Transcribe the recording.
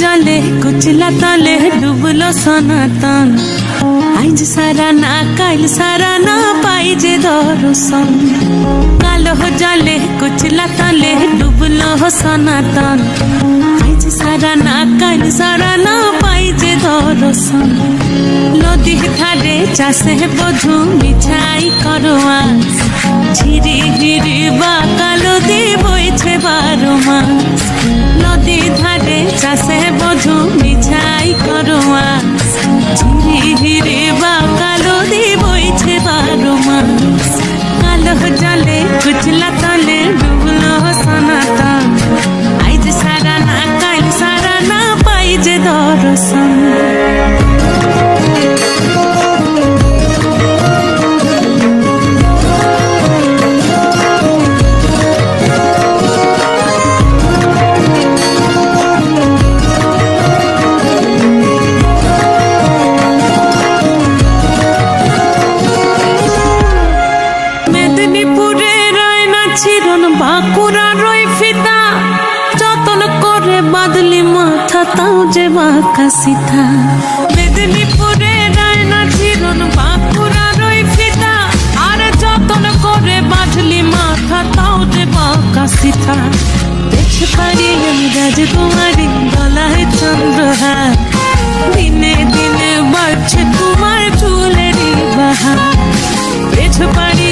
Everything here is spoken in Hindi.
जले कुचला तले डुबलो सनातन आज सारा ना काल सारा ना पाइजे दर्शन कालो जले कुचला तले डुबलो सनातन आज सारा ना काल सारा ना पाइजे दर्शन नदी ठारे चाषे बधु मिठाई करवा झिरी झिरी बाकालो दी बइछे 12 मास नदी धारे चाषे बधु मिठाई करवा झिरी झिरी बाकालो दी बइछे 12 मास कालो जले कुचला तले डुबलो सनातन आज सारा ना काल सारा ना पाइजे दर्शन बाकुरा रोई फिदा जतन करे बादली माथा ताऊ जे बाका सीधा मेदिनीपुरे रायना चिरन बाकुरा रोई फिदा आरे जतन करे बादली माथा ताऊ जे बाका सीधा देख पारी राजकुमारी गलाय चंद्रहार दिने दिने बढ़ছে তোমার চুলেরই বাহার देख पारी